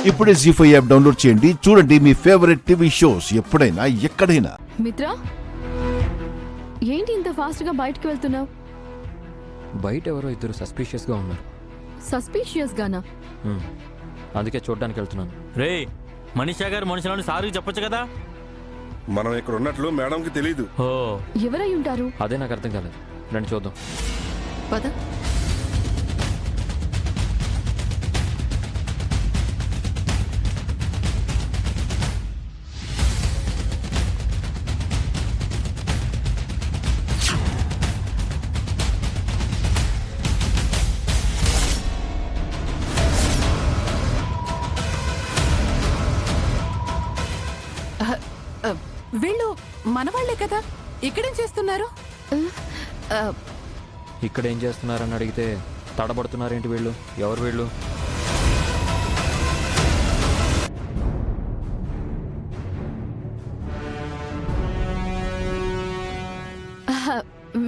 ఇప్పుడే జీ5 app download చేయండి. చూడండి మీ ఫేవరెట్ టీవీ షోస్ ఎప్పుడైనా ఎక్కడైనా. మిత్ర, ఏంటి ఇంత ఫాస్ట్ గా బయటకు వెళ్తున్నావు? బయట ఎవరో ఇద్దరు సస్పీషియస్ గా ఉన్నారు. సస్పీషియస్ గానా? అందుకే చూడ్డానికి వెళ్తున్నాను. రే, మనీషా గారు మనుషులను సారీ చెప్పొచ్చు కదా. మనం ఇక్కడ ఉన్నట్లు మేడంకి తెలీదు. ఓ, ఎవరై ఉంటారు? అదే నాకు అర్థం కాలేదు. రండి చూద్దాం. పద. వీళ్ళు మనవాళ్లే కదా, ఇక్కడేం చేస్తున్నారు? ఇక్కడ ఏం చేస్తున్నారని అడిగితే తడబడుతున్నారేంటి వీళ్ళు? ఎవరు వీళ్ళు?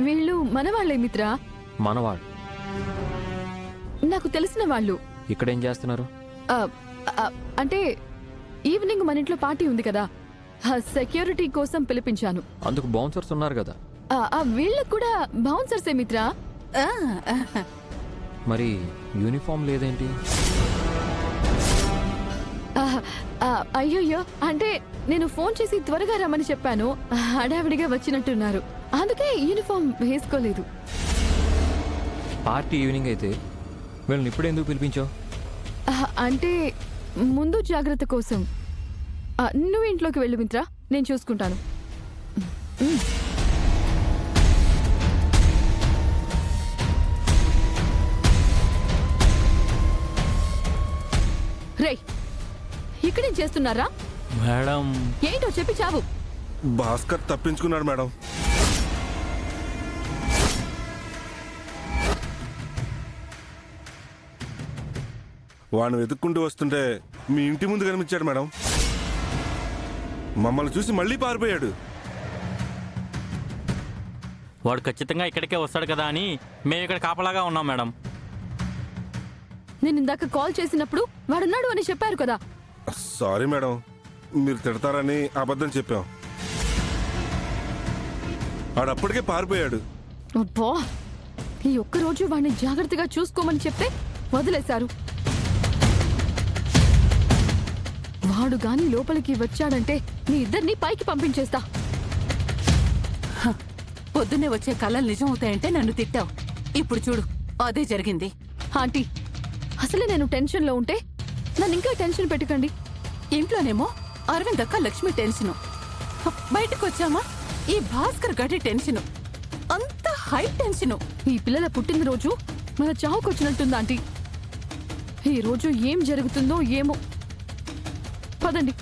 వీళ్ళు మనవాళ్లే మిత్ర. మనవాళ్ళు? నాకు తెలిసిన వాళ్ళు. ఇక్కడ ఏం చేస్తున్నారు? అంటే ఈవినింగ్ మన ఇంట్లో పార్టీ ఉంది కదా, సెక్యూరిటీ కోసం పిలిపించాను. అందుకు బౌన్సర్స్ ఉన్నారు కదా. వీళ్ళకు కూడా బౌన్సర్సే మిత్ర. మరి యూనిఫామ్ లేదేంటి? అయ్యయ్యో, అంటే నేను ఫోన్ చేసి త్వరగా రమ్మని చెప్పాను. హడావిడిగా వచ్చినట్టున్నారు, అందుకే యూనిఫామ్ వేసుకోలేదు. పార్టీ ఈవినింగ్ అయితే వీళ్ళని ఇప్పుడు ఎందుకు పిలిపించావు? అంటే ముందు జాగ్రత్త కోసం. నువ్వు ఇంట్లోకి వెళ్ళు మిత్ర, నేను చూసుకుంటాను. రే, ఇక్కడేం చేస్తున్నారా? మేడం ఏంటో చెప్పి చావు. భాస్కర్ తప్పించుకున్నాడు మేడం. వాడిని వెతుక్కుంటూ వస్తుంటే మీ ఇంటి ముందు కనిపించాడు మేడం. మమ్మల్ని చూసి మళ్ళీ పారిపోయాడు. వాడు ఖచ్చితంగా ఇక్కడికే వస్తాడు కదా అని మేము ఇక్కడ కాపలాగా ఉన్నాం మేడం. నేను ఇందాక కాల్ చేసినప్పుడు వాడున్నాడు అని చెప్పారు కదా. సారీ మేడం, మీరు తిడతారని అబద్ధం చెప్పాం. వాడప్పటికే పారిపోయాడు. అబ్బా, ఈ ఒక్కరోజు వాడిని జాగ్రత్తగా చూసుకోమని చెప్తే వదిలేశారు. వాడు గాని లోపలికి వచ్చాడంటే మీ ఇద్దరిని పైకి పంపించేస్తా. పొద్దున్నే వచ్చే కళలు నిజం అవుతాయంటే నన్ను తిట్టావు. ఇప్పుడు చూడు, అదే జరిగింది. ఆంటీ, అసలే నేను టెన్షన్లో ఉంటే నన్ను ఇంకా టెన్షన్ పెట్టకండి. ఇంట్లోనేమో అరవింద్ అక్క లక్ష్మి టెన్షను, బయటకు వచ్చామా ఈ భాస్కర్ గడి టెన్షను, అంత హై టెన్షను. ఈ పిల్లల పుట్టినరోజు మన చావుకొచ్చినట్టుంది ఆంటీ. ఈ రోజు ఏం జరుగుతుందో ఏమో. పదండి.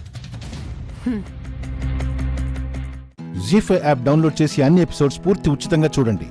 జీ5 యాప్ డౌన్లోడ్ చేసి అన్ని ఎపిసోడ్స్ పూర్తి ఉచితంగా చూడండి.